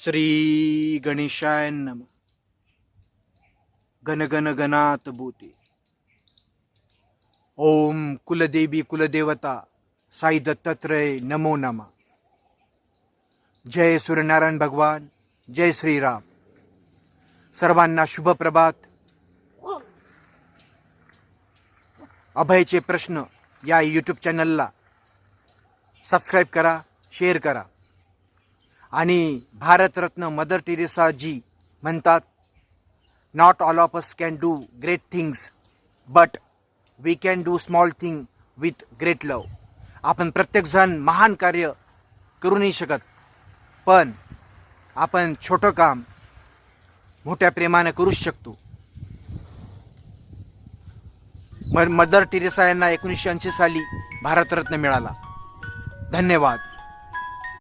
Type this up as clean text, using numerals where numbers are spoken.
श्री गणेशाय नमः. गण गण गणात भूते. ओम कुलदेवी कुलदेवता साई दत्तात्रय नमो नमः. जय सूर्यनारायण भगवान, जय श्रीराम. सर्वांना शुभ प्रभात. अभयचे प्रश्न या यूट्यूब चॅनलला सबस्क्राईब करा, शेअर करा. आणि भारतरत्न मदर टेरेसा जी म्हणतात, not all of us can do great things but we can do small thing with great love. आपण प्रत्येकजण महान कार्य करू नाही शकत, पण आपण छोटं काम मोठ्या प्रेमाने करूच शकतो. मदर टेरेसा यांना 1980 साली भारतरत्न मिळाला. धन्यवाद.